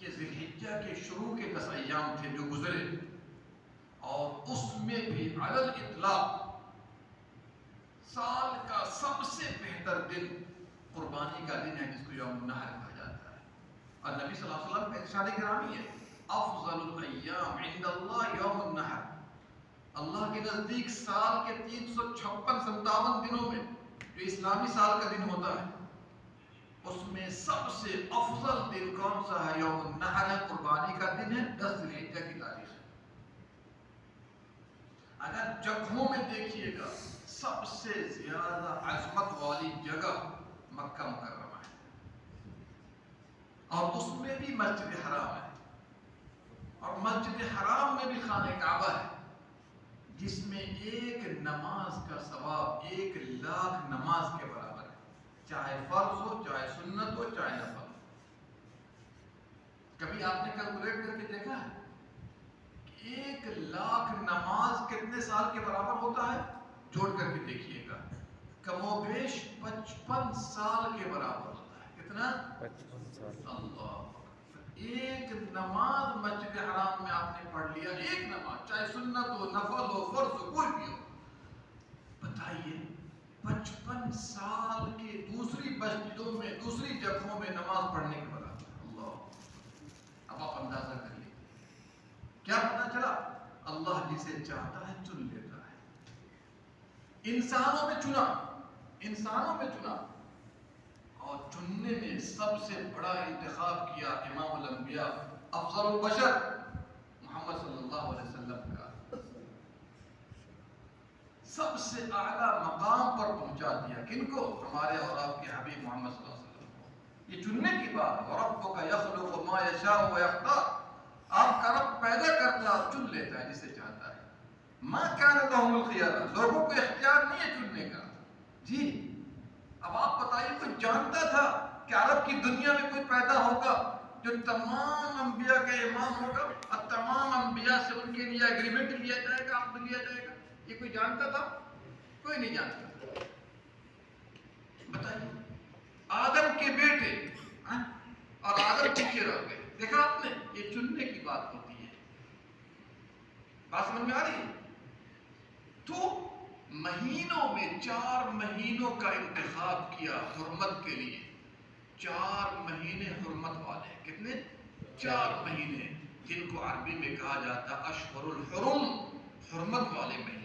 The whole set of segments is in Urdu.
کہ ذی الحجہ کے شروع کے 10 ایام تھے جو گزرے، اور اس میں بھی علی الاطلاق سال کا سب سے بہتر دن قربانی کا دن ہے، جس کو یوم النحر کہا جاتا ہے۔ اور نبی صلی اللہ علیہ وسلم کا ارشاد گرامی ہے، افضل الایام عند اللہ یوم النحر، اللہ کے نزدیک سال کے 356 دنوں میں جو اسلامی سال کا دن ہوتا ہے، اس میں سب سے افضل دن کون سا ہے؟ یوم النحر ہے، قربانی کا دن ہے، 10 ذی الحجہ کی تاریخ ہے۔ اگر جگہوں میں دیکھیے گا، سب سے زیادہ عظمت والی جگہ مکہ مکرمہ ہے، اور اس میں بھی مسجد حرام ہے، اور مسجد حرام میں بھی خانہ کعبہ ہے، جس میں ایک نماز کا ثواب 1,00,000 نماز کے برابر ہے، چاہے فرض ہو، چاہے سنت ہو، چاہے نفل ہو۔ کبھی آپ نے کیلکولیٹ کر کے دیکھا ہے کہ 1,00,000 نماز کتنے سال کے برابر ہوتا ہے؟ جوڑ کر کے دیکھیے گا، کم و بیش 55 سال کے برابر ہوتا ہے۔ کتنا؟ 55 سال۔ اللہ، ایک نماز مسجد حرام میں آپ نے پڑھ لیا، ایک نماز، چاہے سنت ہو، نفل ہو، فرض ہو، کوئی بھی ہو، بتائیے 55 سال کے دوسری مسجدوں میں، دوسری جگہوں میں نماز پڑھنے کے برابر۔ اللہ، اب آپ اندازہ کر لیجیے، کیا پتہ چلا؟ اللہ جسے چاہتا ہے چن لیتا ہے۔ انسانوں میں چنا، انسانوں میں چنا، اور چننے میں سب سے بڑا انتخاب کیا امام الانبیاء، افضل البشر محمد صلی اللہ علیہ وسلم کا، سب سے اعلیٰ مقام پر پہنچا دیا۔ کن کو؟ ہمارے اور آپ کے حبیب محمد صلی اللہ علیہ وسلم کو۔ یہ چننے کی بات ہے، وَرَبُّكَ يَخْلُقُ مَا يَشَاءُ وَيَخْتَارُ، آپ کا رب پیدا کرتا ہے اور چن لیتا ہے جسے چاہتا ہے۔ مَا كَانَ لَهُمُ الْخِيَارَةُ، لوگوں کو اختیار نہیں ہے چننے کا۔ جی، اب آپ بتائیے، کوئی جانتا تھا کہ عرب کی دنیا میں کوئی پیدا ہوگا جو تمام انبیاء کا امام ہوگا، اور تمام انبیاء سے ان کے لیے ایگریمنٹ لیا جائے گا، عقد لیا جائے گا؟ یہ کوئی جانتا تھا؟ کوئی نہیں جانتا۔ بتائیے، آدم کے بیٹے اور آدم پیچھے رہ گئے، دیکھا آپ نے؟ یہ چننے کی بات ہوتی ہے۔ بات سمجھ میں آ رہی ہے؟ تو مہینوں میں 4 مہینوں کا انتخاب کیا حرمت کے لیے، 4 مہینے حرمت والے۔ کتنے؟ 4 مہینے، جن کو عربی میں کہا جاتا ہے اشہر الحرم، حرمت والے مہینے۔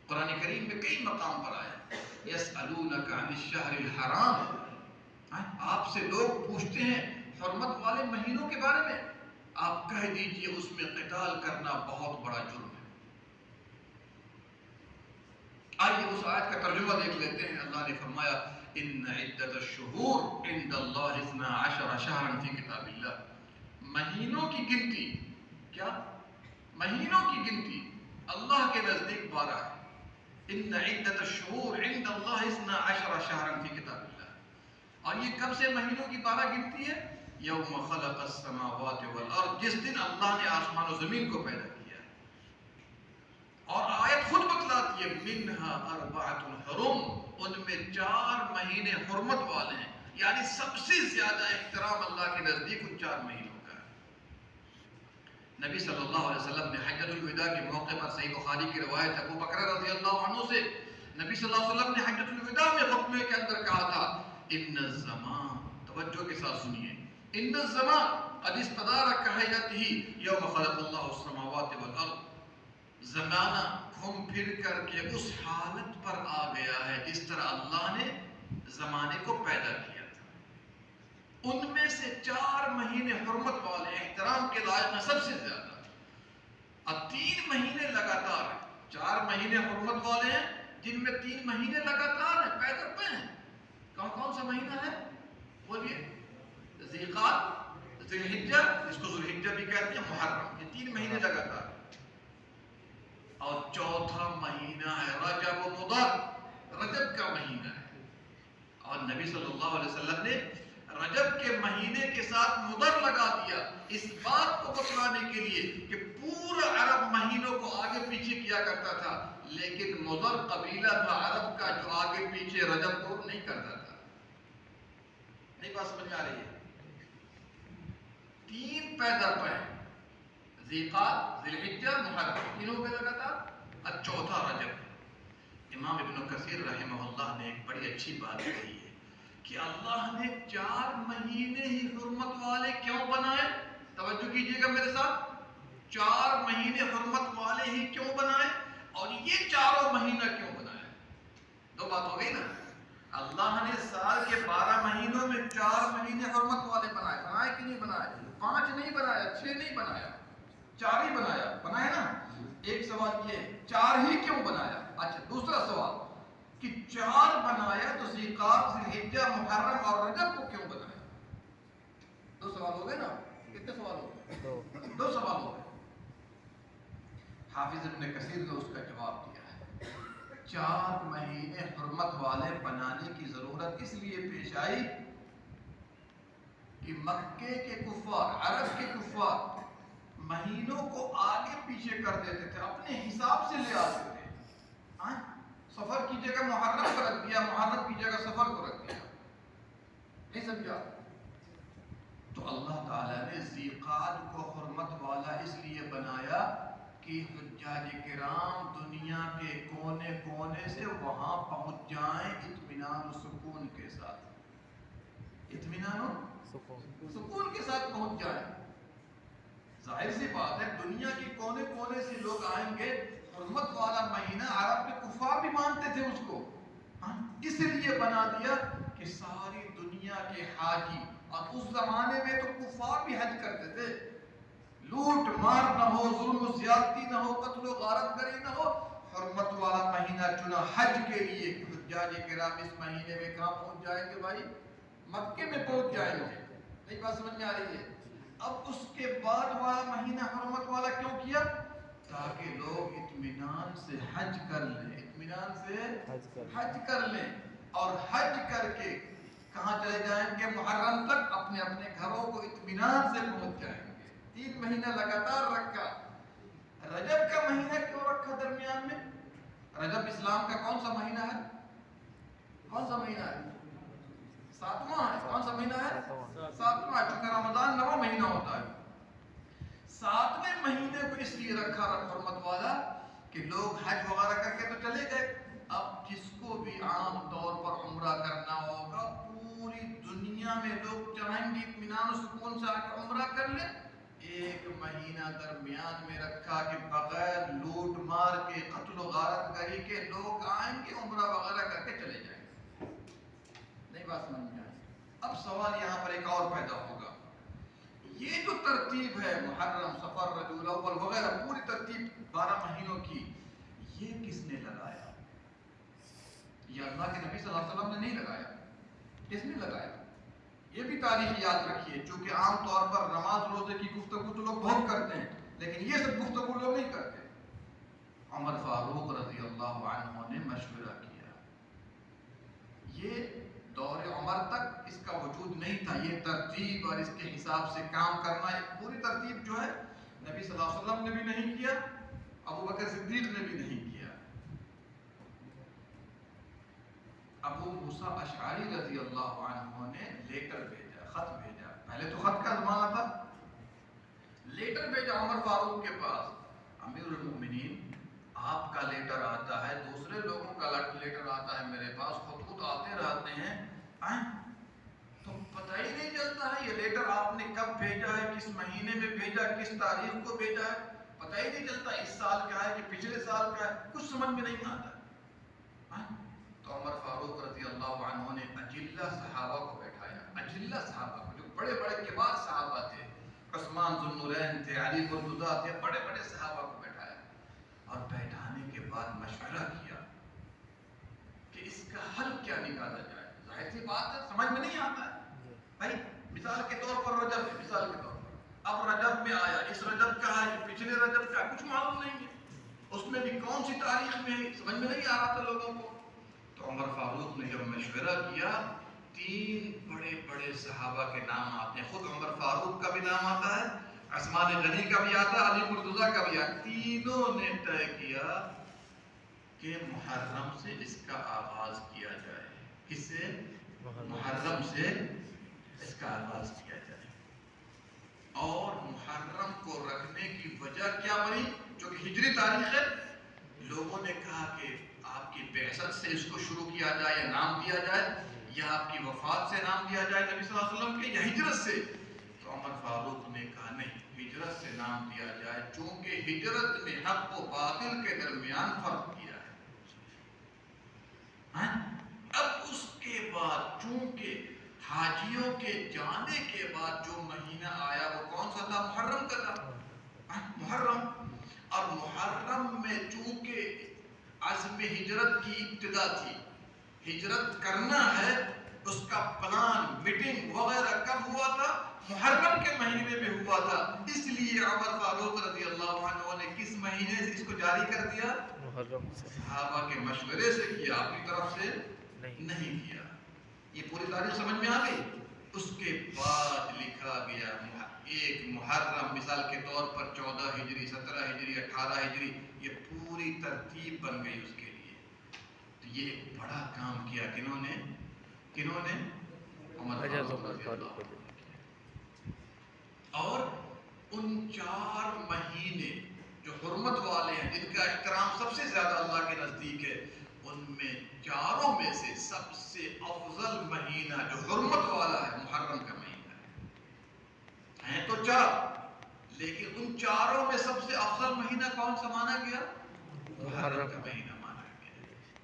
قرآن کریم میں کئی مقام پر آیا، یسألونک عن الشہر الحرام، آپ سے لوگ پوچھتے ہیں حرمت والے مہینوں کے بارے میں، آپ کہہ دیجئے اس میں قتال کرنا بہت بڑا جرم ہے۔ آئیے اس آیت کا ترجمہ دیکھ لیتے ہیں۔ اللہ نے فرمایا، ان عدت الشہور عند اللہ 12 شہرا فی کتاب اللہ، مہینوں کی گنتی، کیا؟ مہینوں کی گنتی اللہ کے نزدیک 12 ہے۔ ان عدت الشہور عند اللہ 12 شہرا فی کتاب اللہ، اور یہ کب سے مہینوں کی 12 گنتی ہے؟ یوم خلق السماوات والارض، جس دن اللہ نے آسمان و زمین کو پیدا کیا ہے۔ اور آیت خود بتلاتی ہے، منہا اربعۃ حرم، ان میں 4 مہینے حرمت والے ہیں، یعنی سب سے زیادہ احترام اللہ کے نزدیک ان 4 مہینوں کا ہے۔ نبی صلی اللہ علیہ وسلم نے حجۃ الوداع کے موقع پر، صحیح بخاری کی روایت ابو بکر رضی اللہ عنہ سے، نبی صلی اللہ علیہ وسلم نے حجۃ الوداع میں خطبے کے اندر کہا تھا، ان الزمان، توجہ کے ساتھ سنیے، ان الزمان قد استدار کہیته یوم خلق اللہ السماوات والارض، زمانہ گھوم پھر کر کے اس حالت پر آ گیا ہے جس طرح اللہ نے زمانے کو پیدا کیا تھا۔ ان میں سے 4 مہینے حرمت والے، احترام کے لائق ہیں سب سے زیادہ، اب 3 مہینے لگاتار ہیں۔ 4 مہینے حرمت والے ہیں، جن میں 3 مہینے لگاتار ہیں، پیدل پہ ہیں۔ کون کون سا مہینہ ہے؟ بولیے، ذی القعدہ، ذی الحجہ، جس کو ذو الحجہ بھی کہتے ہیں، محرم، یہ 3 مہینے لگاتار۔ اور چوتھا مہینہ ہے رجب و مضر، رجب کا مہینہ ہے، اور نبی صلی اللہ علیہ وسلم نے رجب کے مہینے کے ساتھ مضر لگا دیا، اس بات کو بتلانے کے لیے کہ پورا عرب مہینوں کو آگے پیچھے کیا کرتا تھا، لیکن مضر قبیلہ تھا عرب کا جو آگے پیچھے رجب کو نہیں کرتا تھا۔ نہیں بات سمجھ میں آ رہی ہے؟ 3 پیدل پہ ذیقات، ذوالحجہ، محرم، تینوں پہ لگاتار، اور چوتھا رجب۔ امام ابن کثیر رحمہ اللہ نے ایک بڑی اچھی بات کہی ہے کہ اللہ نے 4 مہینے ہی حرمت والے کیوں بنائے؟ توجہ کیجئے گا میرے ساتھ، 4 مہینے حرمت والے ہی کیوں بنائے، اور یہ چاروں مہینہ کیوں بنائے؟ 2 بات ہو گئی نا۔ اللہ نے سال کے 12 مہینوں میں 4 مہینے حرمت والے بنائے، بنائے کہ نہیں بنائے؟ 5 نہیں بنایا، 6 نہیں بنایا، 4 ہی بنایا، بنایا نا۔ ایک سوال یہ 4 ہی کیوں بنایا؟ اچھا دوسرا سوال کہ 4 بنایا تو ذیقات، ذوالحجہ، محرم اور رجب کو کیوں بنایا؟ 2 سوال ہو گئے نا۔ کتنے سوال ہو گئے؟ 2 سوال ہو گئے۔ حافظ ابن کثیر نے اس کا جواب دیا ہے، 4 مہینے حرمت والے بنانے کی ضرورت اس لیے پیش آئی کہ مکے کے کفار، عرب کے کفار مہینوں کو آگے پیچھے کر دیتے تھے، اپنے حساب سے لے آتے تھے۔ سفر کی جگہ محرم کو رکھ دیا، محرم کی جگہ سفر کو رکھ دیا، نہیں سمجھا؟ تو اللہ تعالیٰ نے ذیقات کو حرمت والا اس لیے بنایا کہ حجاج کرام دنیا کے کونے کونے سے وہاں پہنچ جائیں اطمینان و سکون کے ساتھ، اطمینان و سکون کے ساتھ پہنچ جائیں۔ ظاہر سی بات ہے دنیا کے کونے کونے سے لوگ آئیں گے، حرمت والا مہینہ عرب کے کفار بھی مانتے تھے اس کو، اس لیے بنا دیا کہ ساری دنیا کے حاجی، اور اس زمانے میں تو کفار بھی حج کرتے تھے، لوٹ مار نہ ہو، ظلم و زیادتی نہ ہو، قتل و غارت گری نہ ہو، حرمت والا مہینہ چنا حج کے لیے کہ حجاج کرام اس مہینے میں کہاں پہنچ جائیں گے بھائی؟ مکے میں پہنچ جائیں گے۔ نہیں بات سمجھ میں آ رہی ہے؟ اب اس کے بعد والا مہینہ حرمت والا کیوں کیا؟ تاکہ لوگ اطمینان سے حج کر لیں، اطمینان سے حج کر لیں، اور حج کر کے کہاں چلے جائیں گے؟ محرم تک اپنے اپنے گھروں کو اطمینان سے پہنچ جائیں گے۔ 3 مہینہ لگاتار رکھا۔ رجب کا مہینہ کیوں رکھا درمیان میں؟ رجب اسلام کا کون سا مہینہ ہے؟ کون سا مہینہ ہے؟ 7واں ہے۔ کون سا مہینہ ہے؟ 7واں، چونکہ رمضان 9واں مہینہ ہوتا ہے۔ 7ویں مہینے کو اس لیے رکھا حرمت والا کہ لوگ حج وغیرہ کر کے تو چلے گئے، اب جس کو بھی عام طور پر عمرہ کرنا ہوگا، پوری دنیا میں لوگ چاہیں گے اطمینان و سکون سے آ کے عمرہ کر لیں، 1 مہینہ درمیان میں رکھا کہ بغیر لوٹ مار کے، قتل و غارت گری کے لوگ آئیں گے، عمرہ وغیرہ کر کے چلے جائیں گے۔ نہیں بات سمجھ میں آئی؟ اب سوال یہاں پر ایک اور پیدا ہوگا، یہ جو ترتیب ہے محرم، صفر، ربیع الاول وغیرہ، پوری ترتیب 12 مہینوں کی، یہ کس نے لگایا؟ یہ اللہ کے نبی صلی اللہ علیہ وسلم نے نہیں لگایا۔ کس نے لگایا؟ یہ بھی تاریخ یاد رکھیے، چونکہ عام طور پر نماز روزے کی گفتگو تو لوگ بہت کرتے ہیں، لیکن یہ سب گفتگو لوگ نہیں کرتے۔ عمر فاروق رضی اللہ عنہ نے مشورہ کیا، یہ دور عمر تک اس کا وجود نہیں تھا، یہ ترتیب اور اس کے حساب سے کام کرنا، یہ پوری ترتیب جو ہے نبی صلی اللہ علیہ وسلم نے بھی نہیں کیا، ابو بکر صدیق نے بھی نہیں کیا۔ ابو موسیٰ اشعری رضی اللہ عنہ نے لیٹر بھیجا، خط بھیجا، پہلے تو خط کا زمانہ تھا، لیٹر بھیجا عمر فاروق کے پاس، امیر المؤمنین آپ کا لیٹر آتا ہے، دوسرے لوگوں کا لیٹر آتا ہے میرے پاس، خطوط آتے رہتے ہیں، تو پتہ ہی نہیں چلتا ہے یہ لیٹر آپ نے کب بھیجا ہے، کس مہینے میں بھیجا، کس تاریخ کو بھیجا ہے، پتہ ہی نہیں چلتا اس سال کا ہے کہ پچھلے سال کا ہے، کچھ سمجھ میں نہیں آتا۔ تو عمر فاروق رضی اللہ عنہ نے اجلہ صحابہ کو بیٹھایا، اجلہ صحابہ کو جو بڑے بڑے کبار صحابہ تھے، عثمان ذو النورین تھے، علی مرتضیٰ تھے، بڑے بڑے صحابہ کو بیٹھایا، اور بیٹھانے کے بعد مشورہ کیا کہ اس کا حل کیا نکالا جائے۔ ظاہر سی بات ہے سمجھ میں نہیں آتا ہے بھائی، مثال کے طور پر رجب ہے، مثال کے طور پر اب رجب میں آیا، اس رجب کا ہے کہ پچھلے رجب کا، کچھ معلوم نہیں ہے، اس میں بھی کون سی تاریخ میں ہے، سمجھ میں نہیں آ رہا تھا لوگوں کو۔ تو عمر فاروق نے جب مشورہ کیا، 3 بڑے بڑے صحابہ کے نام آتے ہیں، خود عمر فاروق کا بھی نام آتا ہے، عثمان غنی کا بھی آتا ہے، علی مرتضیٰ کا بھی آتا ہے، تینوں نے طے کیا کہ محرم سے اس کا آغاز کیا جائے۔ کس سے؟ محرم سے اس کا آغاز کیا جائے۔ اور محرم کو رکھنے کی وجہ کیا بنی؟ جو کہ ہجری تاریخ ہے، لوگوں نے کہا کہ آپ کی بعثت سے اس کو شروع کیا جائے یا نام دیا جائے، یا آپ کی وفات سے نام دیا جائے نبی صلی اللہ علیہ وسلم کے، یا ہجرت سے؟ تو عمر فاروق نے کہا نہیں، ہجرت سے نام دیا جائے، چونکہ ہجرت نے حق و باطل کے درمیان فرق کیا ہے۔ اب اس کے بعد چونکہ حاجیوں کے جانے کے بعد جو مہینہ آیا وہ کون سا تھا؟ محرم کا تھا، محرم۔ اور محرم میں چونکہ عزم ہجرت کی ابتدا تھی، ہجرت کرنا ہے، اس کا پلان میٹنگ وغیرہ کب ہوا تھا؟ محرم کے مہینے میں ہوا تھا۔ اس لیے عمر فاروق رضی اللہ عنہ نے کس مہینے سے اس کو جاری کر دیا؟ محرم سے۔ صحابہ کے مشورے سے کیا، اپنی طرف سے نہیں کیا۔ یہ پوری تاریخ سمجھ میں آ گئی؟ اس کے بعد لکھا گیا ایک محرم، مثال کے طور پر 14 ہجری، 17 ہجری، 18 ہجری، یہ پوری ترتیب بن گئی اس کے لیے۔ تو یہ ایک بڑا کام کیا کنہوں نے؟ عمر فاروق رضی اللہ عنہ۔ اور ان 4 مہینے جو حرمت والے ہیں، جن کا احترام سب سے زیادہ اللہ کے نزدیک ہے، ان میں 4 میں سے سب سے افضل مہینہ جو حرمت والا ہے محرم کا مہینہ ہے۔ ہیں تو 4، لیکن ان 4 میں سب سے افضل مہینہ کون سا مانا گیا؟ محرم کا مہینہ مانا گیا۔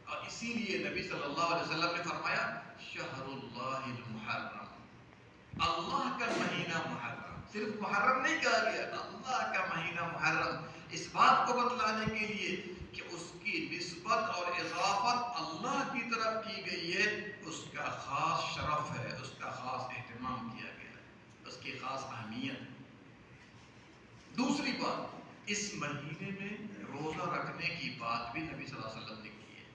اور اسی لیے نبی صلی اللہ علیہ وسلم نے فرمایا شہر اللہ المحرم، اللہ کا مہینہ محرم۔ صرف محرم نہیں کہا گیا، اللہ کا مہینہ محرم، اس بات کو بتلانے کے لیے کہ اس کی نسبت اور اضافت اللہ کی طرف کی گئی ہے، اس کا خاص شرف ہے، اس کا خاص اہتمام کیا گیا ہے، اس کی خاص اہمیت۔ دوسری بات، اس مہینے میں روزہ رکھنے کی بات بھی نبی صلی اللہ علیہ وسلم نے کی ہے۔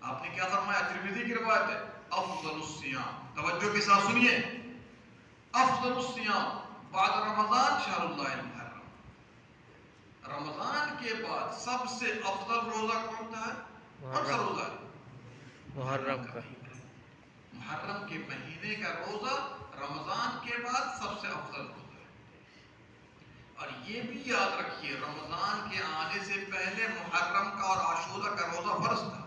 آپ نے کیا فرمایا؟ ترمذی کی روایت ہے، افضل الصیام، توجہ کے ساتھ سنیے، افضل الصیام بعد رمضان شہر اللہ المحرم، رمضان کے بعد سب سے افضل روزہ کون سا ہے؟ کون سا روزہ ہے؟ محرم کا۔ محرم کے مہینے کا روزہ رمضان کے بعد سب سے افضل روزہ ہے۔ اور یہ بھی یاد رکھیے، رمضان کے آنے سے پہلے محرم کا اور عاشورہ کا روزہ فرض تھا۔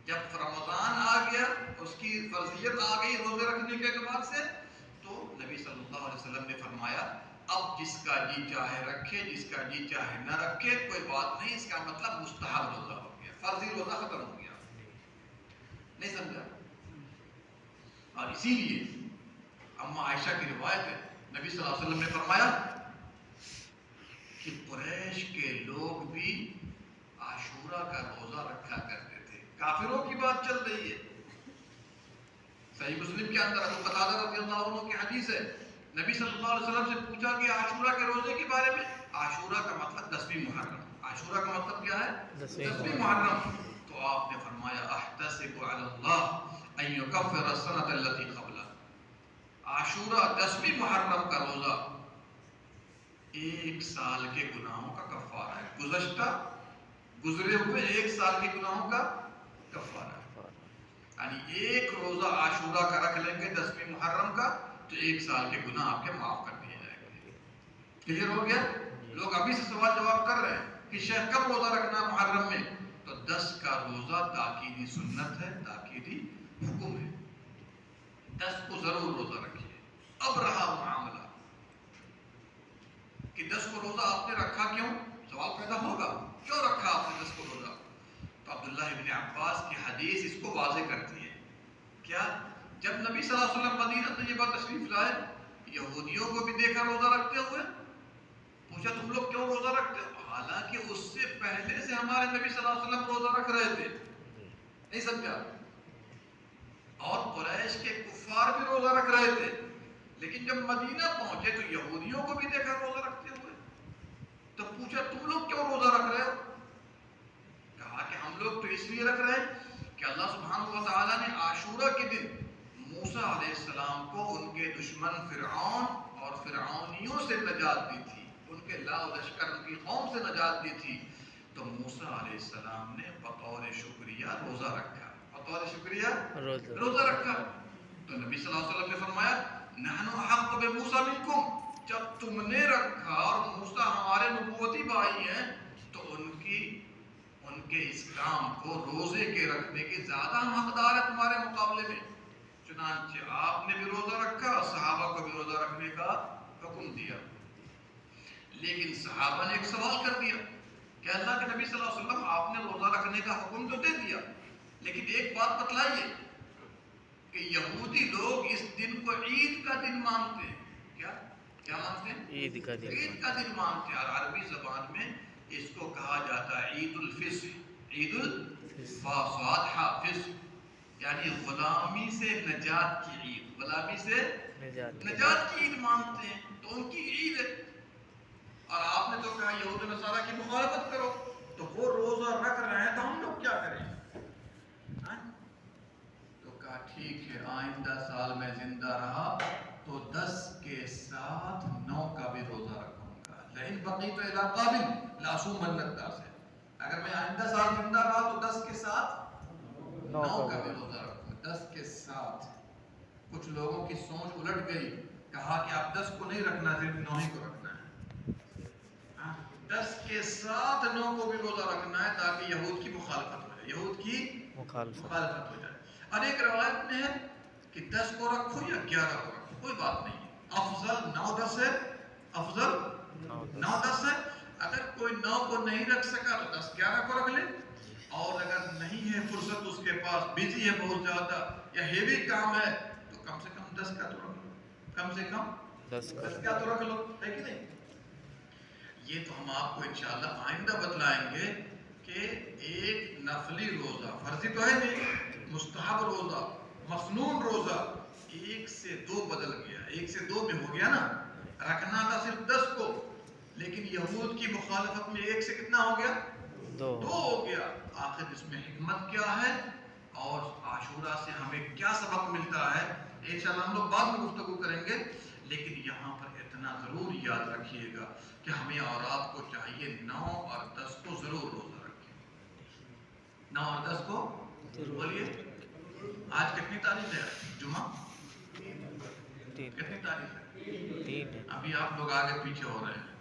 جب رمضان آ گیا، اس کی فرضیت آ گئی روزے رکھنے کے اعتبار سے، تو نبی صلی اللہ علیہ وسلم نے فرمایا اب جس کا جی چاہے رکھے، جس کا جی چاہے نہ رکھے، کوئی بات نہیں، اس کا مطلب مستحب روزہ ہو گیا، فرضی روزہ ختم ہو گیا۔ نہیں سمجھا؟ اور اسی لیے اما عائشہ کی روایت ہے، نبی صلی اللہ علیہ وسلم نے فرمایا کہ قریش کے لوگ بھی عاشورہ کا روزہ رکھا کرتے تھے۔ کافروں کی بات چل رہی ہے، صحیح مسلم کے اندر ابو قتادہ رضی اللہ عنہ کی حدیث ہے، نبی صلی اللہ علیہ وسلم سے پوچھا کہ عاشورہ کے روزے کے بارے میں، عاشورہ کا مطلب 10ویں محرم، عاشورہ کا مطلب کیا ہے؟ 10ویں محرم۔ تو آپ نے فرمایا احتسب علی اللہ ان یکفر السنۃ التي قبلہ، عاشورہ 10ویں محرم کا روزہ 1 سال کے گناہوں کا کفارہ ہے، گزرے ہوئے 1 سال کے گناہوں کا کفارہ ہے۔ یعنی 1 روزہ عاشورہ کا رکھ لیں گے 10ویں محرم کا، تو 1 سال کے گناہ آپ کے معاف کر دیے جائیں گے۔ کلیئر ہو گیا؟ لوگ ابھی سے سوال جواب کر رہے ہیں کہ شیخ کب روزہ رکھنا محرم میں؟ تو 10 کا روزہ تاکیدی سنت ہے، تاکیدی حکم ہے، 10 کو ضرور روزہ رکھیے۔ اب رہا معاملہ کہ 10 کو روزہ آپ نے رکھا کیوں؟ سوال پیدا ہوگا، کیوں رکھا آپ نے 10 کو روزہ؟ تو عبداللہ ابن عباس کی حدیث اس کو واضح کرتی ہے۔ کیا؟ جب نبی صلی اللہ علیہ وسلم مدینہ طیبہ تشریف لائے، یہودیوں کو بھی دیکھا روزہ رکھتے ہوئے، پوچھا تم لوگ کیوں روزہ رکھتے ہو؟ حالانکہ اس سے پہلے سے ہمارے نبی صلی اللہ علیہ وسلم روزہ رکھ رہے تھے، نہیں سمجھا؟ اور قریش کے کفار بھی روزہ رکھ رہے تھے، لیکن جب مدینہ پہنچے تو یہودیوں کو بھی دیکھا روزہ رکھتے ہوئے، تو پوچھا تم لوگ کیوں روزہ رکھ رہے ہو؟ کہا کہ ہم لوگ تو اس لیے رکھ رہے ہیں کہ اللہ سبحانہ و تعالیٰ نے عاشورہ کے دن موسیٰ علیہ السلام کو ان کے دشمن فرعون اور فرعونیوں سے نجات دی تھی، ان کے لا و لشکر ان کی قوم سے نجات دی تھی، تو موسیٰ علیہ السلام نے بطور شکریہ روزہ رکھا، بطور شکریہ روزہ رکھا۔ تو نبی صلی اللہ علیہ وسلم نے فرمایا نحن احق بموسیٰ منکم، جب تم نے رکھا اور موسیٰ ہمارے نبوتی بھائی ہیں تو ان کے اس کام کو روزے کے رکھنے کے زیادہ ہم حقدار ہیں تمہارے مقابلے میں. چنانچہ آپ نے بھی روزہ رکھا اور صحابہ کو بھی روزہ رکھنے کا حکم دیا. لیکن صحابہ نے ایک سوال کر دیا کہ اللہ کے نبی صلی اللہ علیہ وسلم آپ نے روزہ رکھنے کا حکم تو دے دیا لیکن ایک بات بتلائیے کہ یہودی لوگ اس دن کو عید کا دن مانتے ہیں. کیا مانتے ہیں؟ عید کا دن مانتے ہیں. اور عربی زبان میں اس کو کہا جاتا ہے عید الفصح. عید الفصح یعنی غلامی سے نجات کی عید. غلامی سے نجات کی عید مانتے ہیں تو ان کی عید ہے. اور آپ نے تو کہا یہود و نصارہ کی مخالفت کرو تو وہ روزہ رکھ رہے ہیں تو ہم لوگ کیا کریں؟ تو کہا ٹھیک ہے آئندہ سال میں زندہ رہا تو 10 کے ساتھ 9 کا بھی روزہ رکھوں گا. لئن بقیت الی قابل لاصومن الدار سے اگر میں آئندہ سال زندہ رہا تو 10 کے ساتھ 9 کا بھی روزہ رکھوں گا. 10 کے ساتھ. کچھ لوگوں کی سوچ الٹ گئی, کہا کہ آپ 10 کو نہیں رکھنا صرف 9 ہی کو رکھنا ہے. 10 کے ساتھ 9 کو بھی روزہ رکھنا ہے تاکہ یہود کی مخالفت ہو جائے. یہود کی مخالفت ہو جائے. اور ایک روایت میں ہے کہ 10 کو رکھو یا 11 کو رکھو کوئی بات نہیں, افضل 9-10 ہے. افضل 9-10 ہے. اگر کوئی 9 کو نہیں رکھ سکا تو 10-11 کو رکھ لے. اور اگر نہیں ہے فرصت اس کے پاس, بزی ہے بہت زیادہ یا ہیوی کام ہے تو کم سے کم 10 کا تو رکھ لو. کم سے کم 10 کا تو رکھ لو, ہے کہ نہیں؟ یہ تو ہم آپ کو انشاءاللہ آئندہ بتلائیں گے کہ ایک نفلی روزہ, فرضی تو ہے نہیں, مستحب روزہ, مسنون روزہ 1 سے 2 بدل گیا. 1 سے 2 میں ہو گیا نا. رکھنا تھا صرف 10 کو لیکن یہود کی مخالفت میں 1 سے کتنا ہو گیا؟ 2 ہو گیا. آخر اس میں حکمت کیا ہے اور عاشورہ سے ہمیں کیا سبق ملتا ہے انشاءاللہ ہم لوگ بعد میں گفتگو کریں گے. لیکن یہاں پر اتنا ضرور یاد رکھیے گا کہ ہمیں اور آپ کو چاہیے 9 اور 10 کو ضرور روزہ رکھیں. 9 اور 10 کو بولیے. آج کتنی تاریخ ہے؟ جمعہ کتنی تاریخ ہے؟ 3. ابھی آپ لوگ آگے پیچھے ہو رہے ہیں.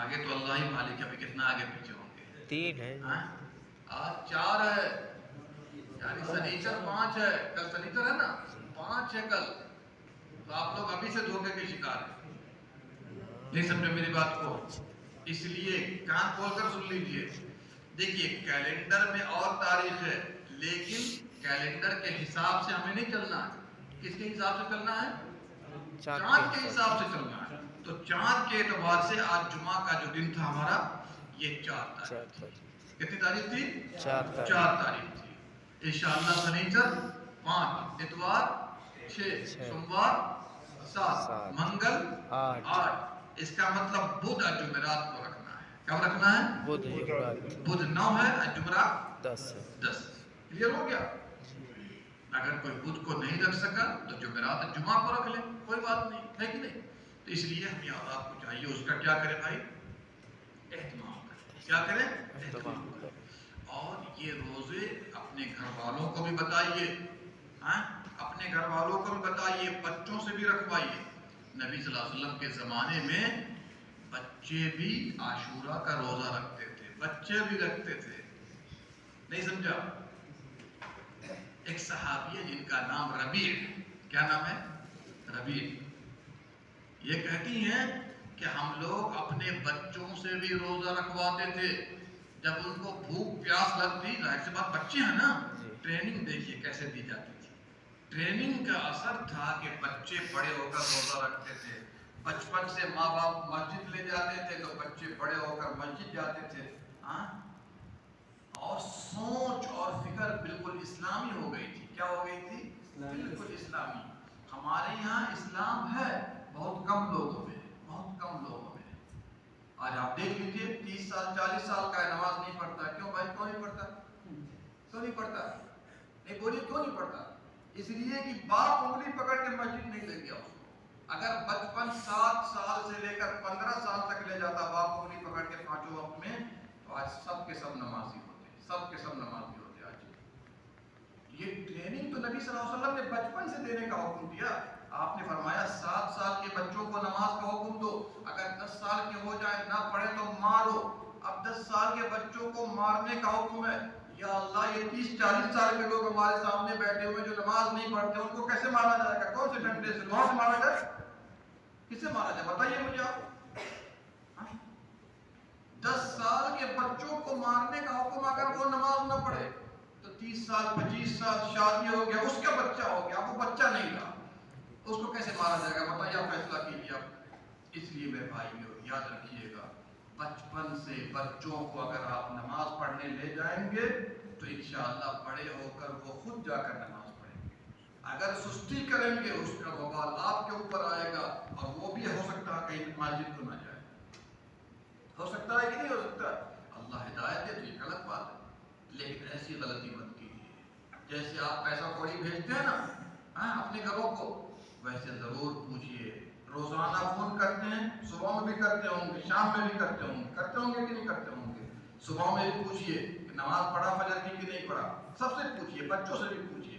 آگے تو اللہ ہی مالک ہے, ابھی کتنا آگے پیچھے ہوں گے؟ 3 ہے. آج 4 ہے یعنی سنیچر 5 ہے. کل سنیچر ہے نا, 5 ہے کل. تو آپ لوگ ابھی سے دھوکے کے شکار ہیں. نہیں سمجھے میری بات کو؟ اس لیے کان کھول کر سن لیجئے. دیکھیے کیلنڈر میں اور تاریخ ہے لیکن کیلنڈر کے حساب سے ہمیں نہیں چلنا ہے. کس کے حساب سے چلنا ہے؟ چاند کے حساب سے چلنا ہے. تو چاند کے اعتبار سے آج جمعہ کا جو دن تھا ہمارا یہ 4 تاریخ. کتنی تاریخ تھی؟ 4 تاریخ تھی. انشاءاللہ سنیچر 5, اتوار 6, سوموار 7, منگل 8. اس کا مطلب بدھ اور جمعرات کو رکھنا ہے. کب رکھنا ہے؟ بدھ 9 ہے اور جمعرات 10. کلیئر ہو گیا؟ اگر کوئی بدھ کو نہیں رکھ سکا تو جمعرات اور جمعہ کو رکھ لے, کوئی بات نہیں, ہے کہ نہیں؟ تو اس لیے ہمیں اور آپ کو چاہیے اس کا کیا کرے بھائی؟ اہتمام کرے. کیا کرے؟ اہتمام کرے. اور یہ روزے اپنے گھر والوں کو بھی بتائیے, اپنے گھر والوں کو بھی بتائیے, بچوں سے بھی رکھوائیے. نبی صلی اللہ علیہ وسلم کے زمانے میں بچے بھی عاشورہ کا روزہ رکھتے تھے. بچے بھی رکھتے تھے. نہیں سمجھا؟ ایک صحابی ہے جن کا نام ربیع. کیا نام ہے؟ ربیع. یہ کہتی ہیں کہ ہم لوگ اپنے بچوں سے بھی روزہ رکھواتے تھے. جب ان کو بھوک پیاس لگتی, ظاہر سی بات بچے ہیں نا, ٹریننگ دیکھیے کیسے دی جاتی تھی. ٹریننگ کا اثر تھا کہ بچے بڑے ہو کر روزہ رکھتے تھے. بچپن سے ماں باپ مسجد لے جاتے تھے تو بچے بڑے ہو کر مسجد جاتے تھے. اور سوچ اور فکر بالکل اسلامی ہو گئی تھی. کیا ہو گئی تھی؟ بالکل اسلامی. ہمارے یہاں اسلام ہے بہت کم لوگوں میں, بہت کم لوگوں میں. آج آپ دیکھ لیجئے 30 سال 40 سال کا نماز نہیں پڑھتا. کیوں بھائی؟ کیوں نہیں پڑھتا؟ کیوں نہیں پڑھتا؟ نہیں بولیے کیوں نہیں پڑھتا؟ اس لیے کہ باپ انگلی پکڑ کے مسجد نہیں لے گیا اس کو. اگر بچپن 7 سال سے لے کر 15 سال تک لے جاتا باپ انگلی پکڑ کے 5 وقت میں, تو آج سب کے سب نمازی ہوتے, سب کے سب نمازی ہوتے. آج یہ ٹریننگ تو نبی صلی اللہ علیہ وسلم نے بچپن سے دینے کا حکم دیا. آپ نے فرمایا 7 سال کے بچوں کو نماز کے بچوں کو مارنے کا حکم ہے، یا اللہ یہ 30-40 سال کے لوگ ہمارے سامنے بیٹھے ہوئے جو نماز نہیں پڑھتے ان کو کیسے مارا جائے گا؟ کون سے ڈنڈے سے؟ لوہا سے مارا جائے؟ کسے مارا جائے بتائیے مجھے آپ۔ 10 سال کے بچوں کو مارنے کا حکم اگر وہ نماز نہ پڑھے تو 30 سال 25 سال شادی ہو گیا، اس کا بچہ ہو گیا، وہ بچہ نہیں رہا، اس کو کیسے مارا جائے گا؟ بتائیے آپ فیصلہ کیجیے آپ۔ اس لیے میرے بھائیو یاد رکھیے گا، بچپن سے بچوں کو اگر آپ نماز پڑھنے لے جائیں گے تو انشاءاللہ بڑے ہو کر وہ خود جا کر نماز پڑھیں گے۔ اگر سستی کریں گے اس کا وبال آپ کے اوپر آئے گا، اور وہ بھی ہو سکتا ہے کہیں مسجد کو نہ جائے۔ ہو سکتا ہے کہ نہیں ہو سکتا؟ اللہ ہدایت دے تو یہ غلط بات ہے، لیکن ایسی غلطی مت کیجیے۔ جیسے آپ پیسہ کوڑی بھیجتے ہیں نا اپنے گھروں کو، ویسے ضرور پوچھئے۔ روزانہ فون کرتے ہیں، صبح میں بھی کرتے ہوں گے، شام میں بھی کرتے ہوں گے کہ نہیں کرتے ہوں گے؟ صبح میں بھی پوچھئے کہ نماز پڑھا فجر کی کہ نہیں پڑھا، سب سے پوچھئے، بچوں سے بھی پوچھئے۔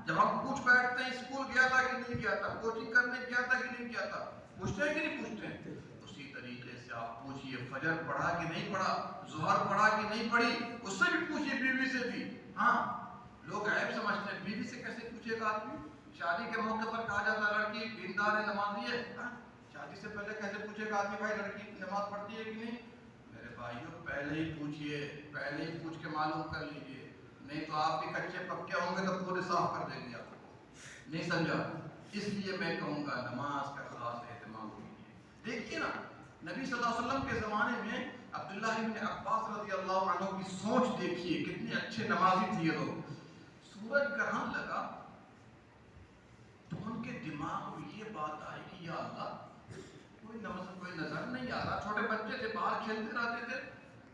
جب ہم پوچھ بیٹھتے ہیں اسکول گیا تھا کہ نہیں گیا تھا، کوچنگ کرنے گیا تھا کہ نہیں گیا تھا، پوچھتے ہیں کہ نہیں پوچھتے ہیں؟ اسی طریقے سے آپ پوچھئے فجر پڑھا کہ نہیں پڑھا، ظہر پڑھا کہ نہیں پڑھی، اس سے بھی پوچھئے، بیوی سے بھی۔ لوگ عیب سمجھتے ہیں، بیوی سے کیسے پوچھے گا آدمی؟ شادی کے موقع پر کہا جاتا ہے لڑکی دیندار ہے، نمازی ہے، شادی سے پہلے کیسے پوچھے گا آدمی بھائی لڑکی نماز پڑھتی ہے کہ نہیں؟ میرے بھائیوں پہلے ہی پوچھئے، پہلے ہی پوچھ کے معلوم کر لیجئے، نہیں تو آپ بھی کچے پکے ہوں گے تو پورے صاف کر دیں گے آپ کو، نہیں سمجھا؟ اس لیے میں کہوں گا نماز کا خاص اہتمام کیجیے۔ دیکھیے نا نبی صلی اللہ علیہ وسلم کے زمانے میں عبداللہ ابن عباس رضی اللہ عنہ کی سوچ دیکھیے، کتنے اچھے نمازی تھے یہ لوگ۔ سورج گرہن لگا تو ان کے دماغ میں یہ بات آئی کہ یا اللہ کوئی نظر نہیں آ رہا، چھوٹے بچے تھے باہر کھیلتے رہتے تھے،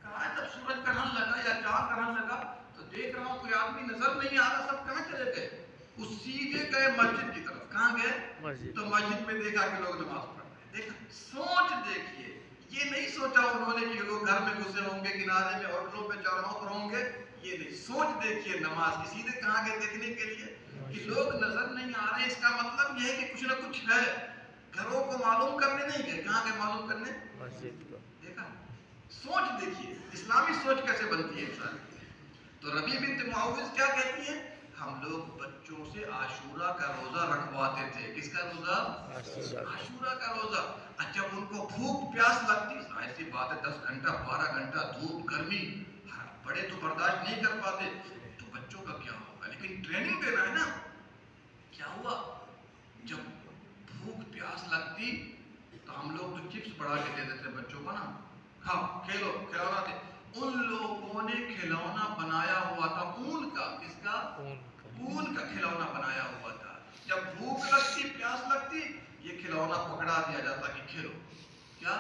کہا جب سورج گرہن لگا یا چاند گرہن لگا تو دیکھ رہا ہوں کوئی آدمی نظر نہیں آ رہا، سب کہاں چلے گئے؟ وہ سیدھے گئے مسجد کی طرف۔ کہاں گئے؟ تو مسجد میں دیکھا کہ لوگ نماز پڑھ رہے ہیں۔ دیکھا سوچ دیکھیے، یہ نہیں سوچا انہوں نے کہ لوگ گھر میں گھسے ہوں گے، کنارے میں ہوٹلوں پہ چوراہوں پر ہوں گے، یہ نہیں۔ سوچ دیکھیے نماز کی، سیدھے کہاں گئے دیکھنے کے لیے کہ لوگ نظر نہیں آ رہے، اس کا مطلب یہ ہے کہ کچھ نہ کچھ ہے۔ گھروں کو معلوم کرنے نہیں گئے، کہاں گئے معلوم کرنے؟ مسجد کو۔ دیکھا سوچ دیکھیے اسلامی سوچ کیسے بنتی ہے انسان کی۔ تو ربیع بنت معوذ کیا کہتی ہیں؟ ہم لوگ بچوں سے عاشورہ کا روزہ رکھواتے تھے۔ کس کا روزہ؟ عاشورہ کا روزہ۔ جب ان کو بھوک پیاس لگتی، ظاہر سی بات ہے 10 گھنٹہ 12 گھنٹہ دھوپ گرمی، بڑے تو برداشت نہیں کر پاتے، تو بچوں کا کیا ہوگا؟ لیکن ٹریننگ دینا ہے نا۔ کیا ہوا؟ جب بھوک پیاس لگتی تو ہم لوگ تو چپس بڑھا کے دے دیتے بچوں کو نا، ہاں کھیلو، کھلونا دے۔ ان لوگوں نے کھلونا بنایا ہوا تھا اون کا۔ کس کا؟ اون کا کھلونا بنایا ہوا تھا۔ جب بھوک لگتی پیاس لگتی یہ کھلونا پکڑا دیا جاتا کہ کھیلو، کیا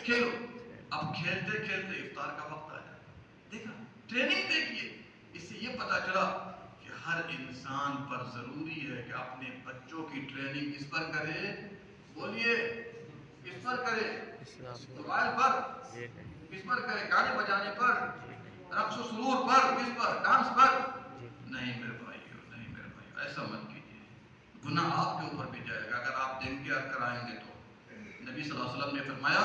کھیلو۔ اب کھیلتے کھیلتے افطار کا وقت آ جاتا۔ دیکھا ٹریننگ دیکھیے، اس سے یہ پتا چلا کہ ہر انسان پر ضروری ہے کہ اپنے بچوں کی ٹریننگ کس پر کرے؟ بولیے کس پر کرے؟ موبائل پر؟ کس پر کرے؟ گانے بجانے پر؟ رقص و سرور پر؟ کس پر؟ ڈانس پر؟ نہیں میرے بھائیو، نہیں میرے بھائیو، ایسا مت کیجیے، گناہ آپ کے اوپر بھی جائے گا اگر آپ دن کے عد کرائیں گے تو۔ نبی صلی اللہ علیہ وسلم نے فرمایا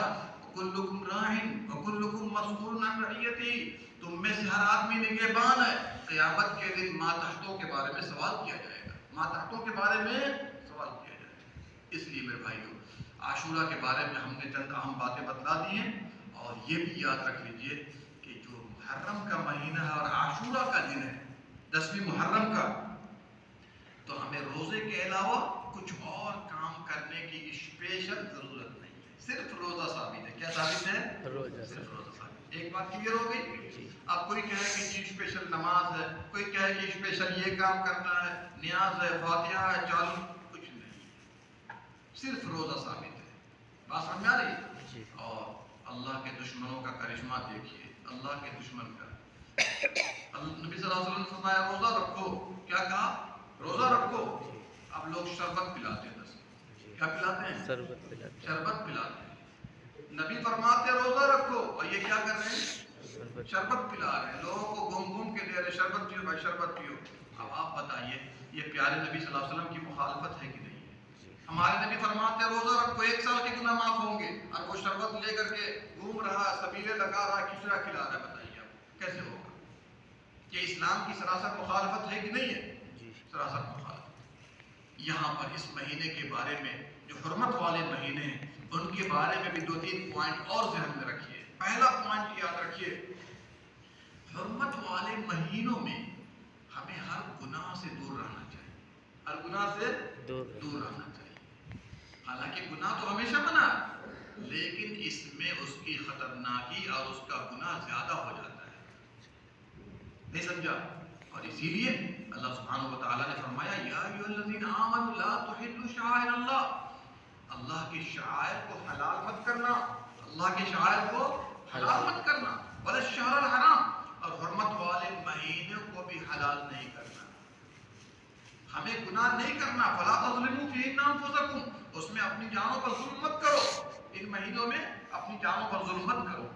کلکم راعٍ وکلکم مسئول عن رعیتہ، تم میں سے ہر آدمی نگہبان ہے، قیامت کے دن ماتحتوں کے بارے میں سوال کیا جائے گا، ماتحتوں کے بارے میں سوال کیا جائے گا۔ اس لیے میرے بھائیو عاشورہ کے بارے میں ہم نے چند اہم باتیں بتلا دی ہیں، اور یہ بھی یاد رکھ لیجئے کہ جو محرم کا مہینہ ہے اور عاشورہ کا دن ہے 10ویں محرم کا، تو ہمیں روزے کے علاوہ کچھ اور کام کرنے کی اسپیشل ضرورت نہیں ہے، صرف روزہ ثابت ہے۔ کیا ثابت ہے؟ صرف روزہ ثابت۔ ایک بات کلیئر ہو گئی؟ اب کوئی کہے کہ جی اسپیشل نماز ہے، کوئی کہے کہ اسپیشل یہ کام کرنا ہے، نیاز ہے، فاتحہ ہے، چالو، کچھ نہیں، صرف روزہ ثابت ہے۔ بات سمجھ آ رہی ہے؟ اور اللہ کے دشمنوں کا کرشمہ دیکھیے، اللہ کے دشمن کا نبی صلی اللہ علیہ وسلم نے فرمایا روزہ رکھو، کیا کہا؟ روزہ رکھو۔ اب لوگ شربت پلاتے ہیں، کیا پلاتے ہیں؟ شربت پلاتے ہیں۔ نبی فرماتے روزہ رکھو، اور یہ کیا کر رہے ہیں؟ شربت پلا رہے ہیں، لوگوں کو گھوم گھوم کے دے رہے شربت پیو بھائی شربت پیو۔ اب آپ بتائیے یہ پیارے نبی صلی اللہ علیہ وسلم کی مخالفت ہے کہ نہیں ہے؟ ہمارے نبی فرماتے روزہ رکھو 1 سال کے گناہ معاف ہوں گے، اور وہ شربت لے کر کے گھوم رہا، سبیلے لگا رہا، کھچڑا کھلا رہا ہے۔ کیسے ہوگا؟ یہ اسلام کی سراسر مخالفت ہے کہ نہیں ہے؟ سراسر مخالفت۔ یہاں پر اس مہینے کے بارے میں جو حرمت والے مہینے ہیں ان کے بارے میں بھی 2-3 پوائنٹ اور ذہن میں رکھیے۔ پہلا پوائنٹ یاد رکھیے، حرمت والے مہینوں میں ہمیں ہر گناہ سے دور رہنا چاہیے، ہر گناہ سے دور رہنا چاہیے۔ حالانکہ گناہ تو ہمیشہ منع ہے، لیکن اس میں اس کی خطرناکی اور اس کا گناہ زیادہ ہو جاتا ہے، نہیں سمجھا؟ اور اسی لیے اللہ سبحانہ و تعالیٰ نے فرمایا یا ایھا الذین آمنوا لا تحلوا شعائر اللہ، اللہ کے شعائر کو حلال مت کرنا، اللہ کے شعائر کو حلال مت کرنا، ولا الشہر الحرام، اور حرمت والے مہینوں کو بھی حلال نہیں کرنا۔ ہمیں گناہ نہیں کرنا، فلا تظلموا فیہن انفسکم، اس میں اپنی جانوں پر ظلم مت کرو، ان مہینوں میں اپنی جانوں پر ظلم مت کرو۔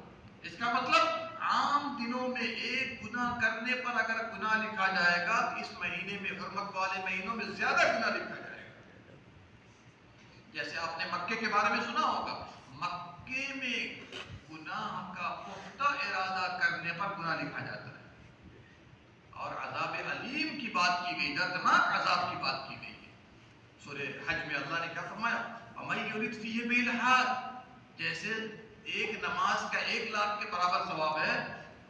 اس کا مطلب عام دنوں میں ایک گناہ کرنے پر اگر گناہ لکھا جائے گا تو اس مہینے میں، حرمت والے مہینوں میں زیادہ گناہ لکھا جائے گا۔ جیسے آپ نے مکے کے بارے میں سنا ہوگا، مکے میں گناہ کا پختہ ارادہ کرنے پر گناہ لکھا جاتا ہے، اور عذاب علیم کی بات کی گئی، دردناک عذاب کی بات کی گئی ہے۔ سورہ حج میں اللہ نے کیا فرمایا؟ وَمَن يُرِدْ فِيهِ بِإِلْحَادٍ، جیسے ایک نماز کا 1 لاکھ کے برابر ثواب ہے،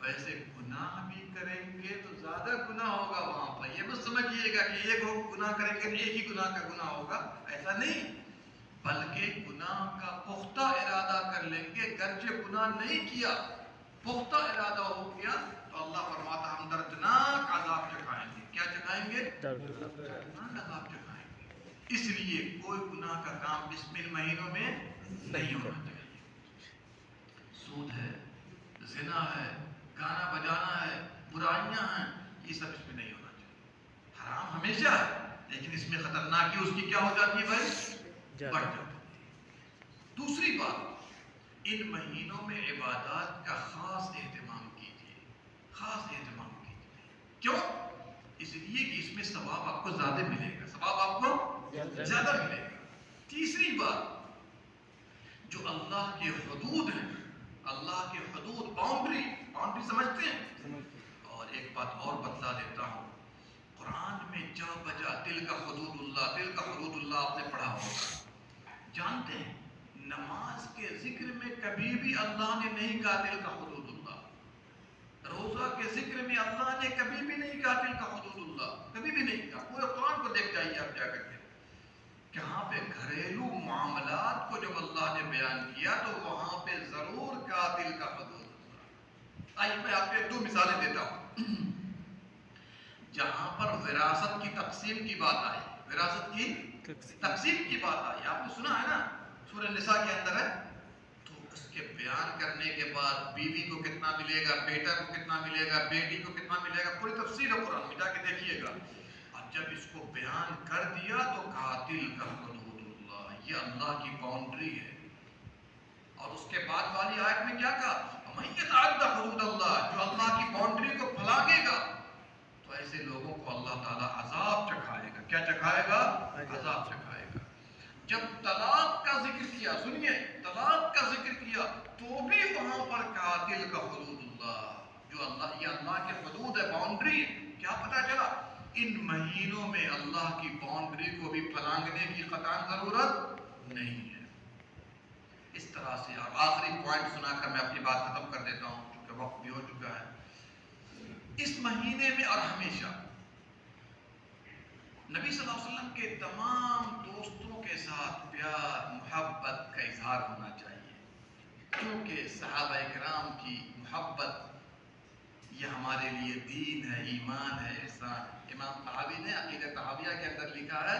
ویسے گناہ بھی کریں گے تو زیادہ گناہ ہوگا وہاں پر۔ یہ مت سمجھیے گا کہ ایک گناہ کریں گے ایک ہی گناہ کا گناہ ہوگا، ایسا نہیں، بلکہ گناہ کا پختہ ارادہ کر لیں گے۔ گرچہ گناہ نہیں کیا، پختہ ارادہ ہو گیا تو اللہ فرماتا ہم دردناک عذاب چکھائیں گے۔ کیا چکھائیں گے؟ دردناک عذاب چکھائیں گے۔ اس لیے کوئی گناہ کا کام اس مہینوں میں نہیں ہونا چاہیے۔ سود ہے، زنا ہے، گانا بجانا ہے، برائیاں ہیں، یہ سب اس میں نہیں ہونا چاہیے۔ حرام ہمیشہ ہے، لیکن اس میں خطرناکی اس کی کیا ہو جاتی ہے بھائی؟ بڑھ جاتی ہے۔ دوسری بات، ان مہینوں میں عبادات کا خاص اہتمام کیجیے، خاص اہتمام کیجیے۔ کیوں؟ اس لیے کہ اس میں ثواب آپ کو زیادہ ملے گا، ثواب آپ کو زیادہ ملے گا۔ تیسری بات، جو اللہ کے حدود ہیں، اللہ کے حدود، باؤنڈری سمجھتے ہیں؟ اور ایک بات اور بتلا دیتا ہوں، قرآن میں جا بجا دل کا حدود اللہ آپ نے پڑھا ہوگا، جانتے ہیں نماز کے ذکر میں کبھی بھی اللہ نے نہیں کہا دل کا حدود اللہ، روزہ کے ذکر میں اللہ نے کبھی بھی نہیں کہا دل کا حدود اللہ، کبھی بھی نہیں کہا۔ پورے قرآن کو دیکھ جائیے آپ جا کر کے، کہاں پہ گھریلو معاملات کو جب اللہ نے بیان کیا تو وہاں پہ ضرور کہا دل کا حدود اللہ۔ آئیے میں آپ کو 2 مثالیں دیتا ہوں۔ جہاں پر وراثت کی تقسیم کی بات آئی، وراثت کی تقسیم کی بات آئی، آپ نے سنا ہے نا، سورہ نساء کے اندر ہے، تو اس کے بیان کرنے کے بعد بیوی کو کتنا ملے گا، بیٹا کو کتنا ملے گا، بیٹی کو کتنا ملے گا، پوری تفصیل ہے قرآن میں، جا کے دیکھیے گا۔ اور جب اس کو بیان کر دیا تو قاتل کا حدود اللہ، یہ اللہ کی باؤنڈری ہے۔ اور اس کے بعد والی آیت میں کیا کہا؟ وَمَن يَتَعَدَّ حُدُودَ اللَّهِ، جو اللہ کی باؤنڈری کو پھلانگے گا تو ایسے لوگوں کو اللہ تعالیٰ عذاب چکھائے گا۔ کیا چکھائے گا؟ عذاب چکھائے گا۔ جب طلاق کا ذکر کیا، سنیے، طلاق کا ذکر کیا تو بھی وہاں پر قاتل کا حدود اللہ، جو اللہ، یہ اللہ کے حدود ہے، باؤنڈری ہے۔ کیا پتا چلا؟ ان مہینوں میں اللہ کی باؤنڈری کو بھی پھلانگنے کی قطعاً ضرورت نہیں ہے۔ اس طرح سے، اور آخری پوائنٹ سنا کر میں اپنی بات ختم کر دیتا ہوں کیونکہ وقت بھی ہو چکا ہے۔ اس مہینے میں اور ہمیشہ نبی صلی اللہ علیہ وسلم کے تمام دوستوں کے ساتھ پیار محبت کا اظہار ہونا چاہیے، کیونکہ صحابہ کرام کی محبت یہ ہمارے لیے دین ہے، ایمان ہے، احسان ہے۔ امام طحاوی نے عقیدہ طحاویہ کے اندر لکھا ہے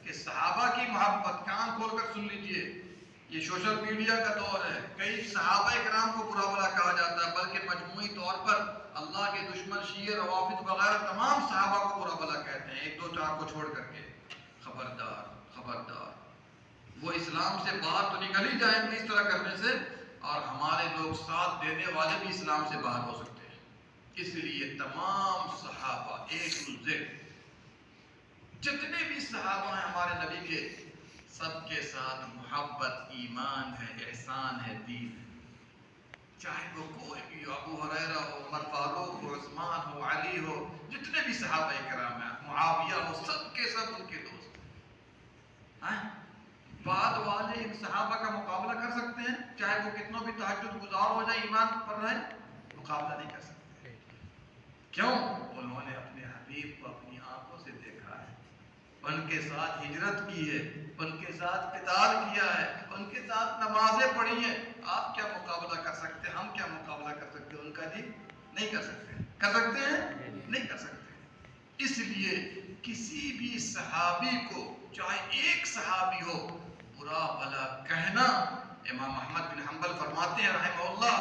کہ صحابہ کی محبت، کان کھول کر سن لیجئے، یہ سوشل میڈیا کا دور ہے، کئی صحابہ کرام کو برا بھلا کہا جاتا ہے، بلکہ مجموعی طور پر اللہ کے دشمن شیعہ، روافض وغیرہ تمام صحابہ کو برا بھلا کہتے ہیں، 1-2-4 کو چھوڑ کر کے۔ خبردار خبردار، وہ اسلام سے باہر تو نکل ہی جائیں گے اس طرح کرنے سے، اور ہمارے لوگ ساتھ دینے والے بھی اسلام سے باہر ہو سکتے ہیں۔ اس لیے تمام صحابہ A to Z، جتنے بھی صحابہ ہیں ہمارے نبی کے، سب کے ساتھ محبت، ایمان ہے، احسان ہے، دین ہے۔ چاہے وہ کوئی بھی ہو، ابو ہریرہ ہو، عمر فاروق ہو، عثمان ہو، علی ہو، جتنے بھی صحابہ کرام ہیں، معاویہ ہو، سب کے سب ان کے دوست ہیں۔ بعد والے ان صحابہ کا مقابلہ کر سکتے ہیں؟ چاہے وہ کتنا بھی تہجد گزار ہو جائے، ایمان پر رہے، مقابلہ نہیں کر سکتے۔ کیوں؟ انہوں نے اپنے حبیب کو اپنی آنکھوں سے دیکھا ہے، ان کے ساتھ ہجرت کی ہے، ان کے ساتھ قتال کیا ہے، ان کے ساتھ نمازیں پڑھی ہیں۔ آپ کیا مقابلہ کر سکتے ہیں؟ ہم کیا مقابلہ کر سکتے ہیں ان کا؟ جی نہیں کر سکتے۔ کر سکتے ہیں؟ نہیں کر سکتے۔ اس لیے کسی بھی صحابی کو، چاہے ایک صحابی ہو، برا بھلا کہنا، امام احمد بن حنبل فرماتے ہیں رحمہ اللہ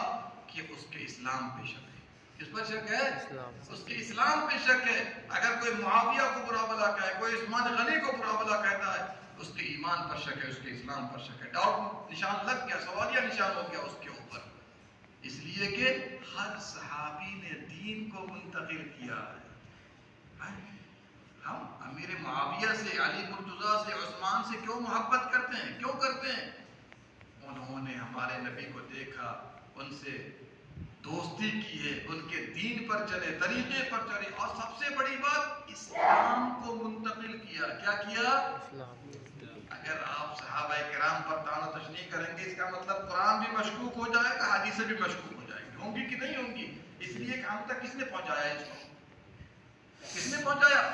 کہ اس کے اسلام پہ شک ہے۔ کس پر شک ہے؟ اس کے اسلام پہ شک ہے۔ اگر کوئی معاویہ کو برا بھلا کہے، کوئی عثمان غنی کو برا بھلا کہتا ہے، اس کے ایمان پر شک ہے، اس کے اسلام پر شک ہے۔ ڈاؤٹ نشان لگ گیا، سوالیہ نشان ہو گیا اس کے اوپر، اس لیے کہ ہر صحابی نے دین کو منتقل کیا ہے۔ ہم امیر معاویہ سے، علی مرتضیٰ سے، عثمان سے کیوں محبت کرتے ہیں؟ کیوں کرتے ہیں؟ انہوں نے ہمارے نبی کو دیکھا، ان سے دوستی کی ہے، ان کے دین پر چلے، طریقے پر چلے، اور سب سے بڑی بات اسلام کو منتقل کیا۔ کیا کیا؟ اگر آپ صحابہ کرام پر طعن و تشنیع کریں گے، اس کا مطلب قرآن بھی مشکوک ہو جائے گا، حدیثیں بھی مشکوک ہو جائیں گی۔ ہوں گی کہ نہیں ہوں گی؟ اس لیے کہ ہم تک کس نے پہنچایا اس کو؟ کس نے پہنچایا؟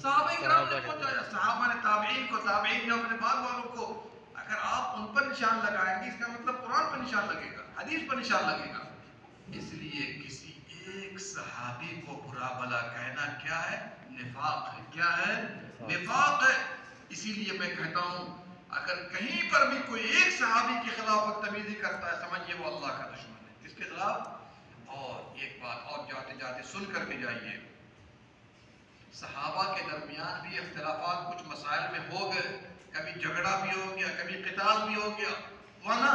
صحابہ کرام نے پہنچایا۔ صحابہ نے تابعین کو، تابعین نے اپنے بعد والوں کو۔ اگر آپ ان پر نشان لگائیں گے، اس کا مطلب قرآن پر نشان لگے گا، حدیث پر نشان لگے گا۔ اس لیے کسی ایک صحابی کو برا بھلا کہنا کیا ہے؟ نفاق ہے۔ کیا ہے؟ نفاق ہے۔ اسی لیے میں کہتا ہوں، اگر کہیں پر بھی کوئی ایک صحابی کے خلاف بدتمیزی کرتا ہے، سمجھیے وہ اللہ کا دشمن ہے۔ کس کے خلاف؟ اور ایک بات اور جاتے جاتے سن کر کے جائیے، صحابہ کے درمیان بھی اختلافات کچھ مسائل میں ہو گئے، کبھی جھگڑا بھی ہو گیا، کبھی قتال بھی ہو گیا، ورنہ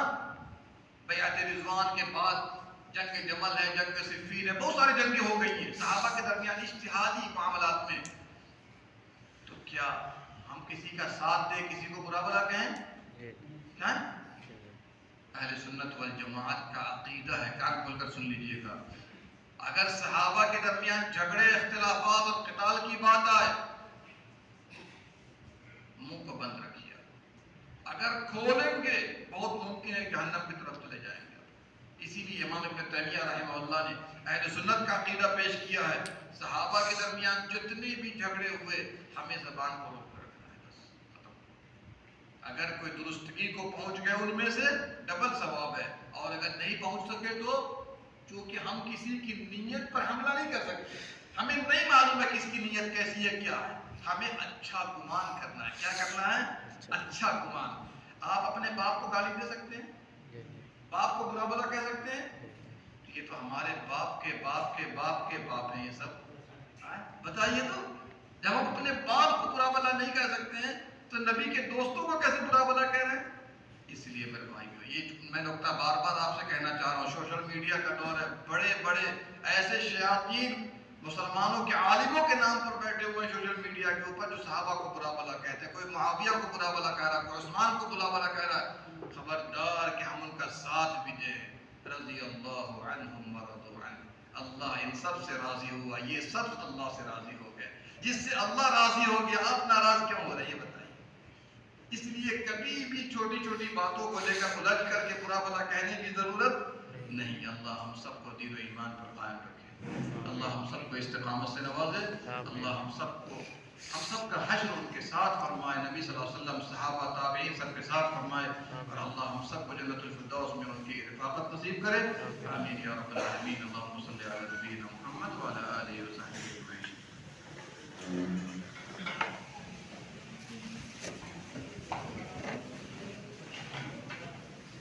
بیعت رضوان کے بعد جنگ جمل ہے، جنگ صفین ہے، بہت ساری جنگیں ہو گئی ہیں صحابہ کے درمیان اجتہادی معاملات میں۔ تو کیا ہم کسی کا ساتھ دیں، کسی کو برا بھلا کہیں؟ کیا؟ اہل سنت والجماعت کا عقیدہ ہے، کان کھول کر سن لیجئے گا، اگر صحابہ کے درمیان جھگڑے، اختلافات اور قتال کی بات آئے، منہ کو بند رکھیے۔ اگر کھولیں گے بہت ممکن ہے جہنم کی طرف چلے جائیں گے۔ اسی لیے امام ابن تیمیہ رحمہ اللہ نے اہل سنت کا عقیدہ پیش کیا ہے، صحابہ کے درمیان جتنے بھی جھگڑے ہوئے، ہمیں زبان کو روک کر رکھنا ہے، بس ختم۔ اگر کوئی درستگی کو پہنچ گئے ان میں سے ڈبل ثواب ہے، اور اگر نہیں پہنچ سکے تو چونکہ ہم کسی کی نیت پر حملہ نہیں کر سکتے، ہمیں نہیں معلوم ہے کس کی نیت کیسی ہے، کیا ہے، ہمیں اچھا گمان کرنا ہے۔ کیا کرنا ہے؟ اچھا گمان۔ آپ اپنے باپ کو گالی دے سکتے ہیں؟ باپ کو برا بھلا کہہ سکتے ہیں؟ یہ تو ہمارے باپ کے باپ کے باپ کے باپ ہیں یہ سب۔ بتائیے تو، جب ہم اپنے باپ کو برا بھلا نہیں کہہ سکتے ہیں تو نبی کے دوستوں کو کیسے برا بھلا کہہ رہے ہیں؟ اس لیے میرے بھائیو، یہ میں نقطہ بار بار آپ سے کہنا چاہ رہا ہوں، سوشل میڈیا کا دور ہے، بڑے بڑے ایسے شیاطین مسلمانوں کے عالموں کے نام پر بیٹھے ہوئے ہیں سوشل میڈیا کے اوپر، جو صحابہ کو برا بھلا کہتے ہیں، کوئی معاویہ کو برا بھلا کہہ رہا ہے، کوئی عثمان کو برا بھلا کہہ رہا ہے۔ خبردار کہ ہم ان کا ساتھ بھی دیں۔ رضی اللہ عنہم ورضوا عنہ، اللہ ان سب سے راضی ہوا، یہ سب اللہ سے راضی ہو گئے۔ جس سے اللہ راضی ہو گیا، آپ ناراض کیوں ہو رہے ہیں یہ بتائیے؟ اس لیے کبھی بھی چھوٹی چھوٹی باتوں کو لے کر الجھ کر کے برا بھلا کہنے کی ضرورت نہیں۔ اللہ ہم سب کو دین و ایمان پر قائم رکھے، اللہ ہم سب کو استقامت سے نوازے، اللہ ہم سب کا حشر ان کے ساتھ فرمائے، نبی صلی اللہ علیہ وسلم، صحابہ، تابعین سب کے ساتھ فرمائے، اور اللہ ہم سب کو جنت الفردوس میں ان کی رفاقت نصیب کرے۔ آمین یا رب العالمین۔ اللہم صلی علی نبینا محمد وعلی آلہ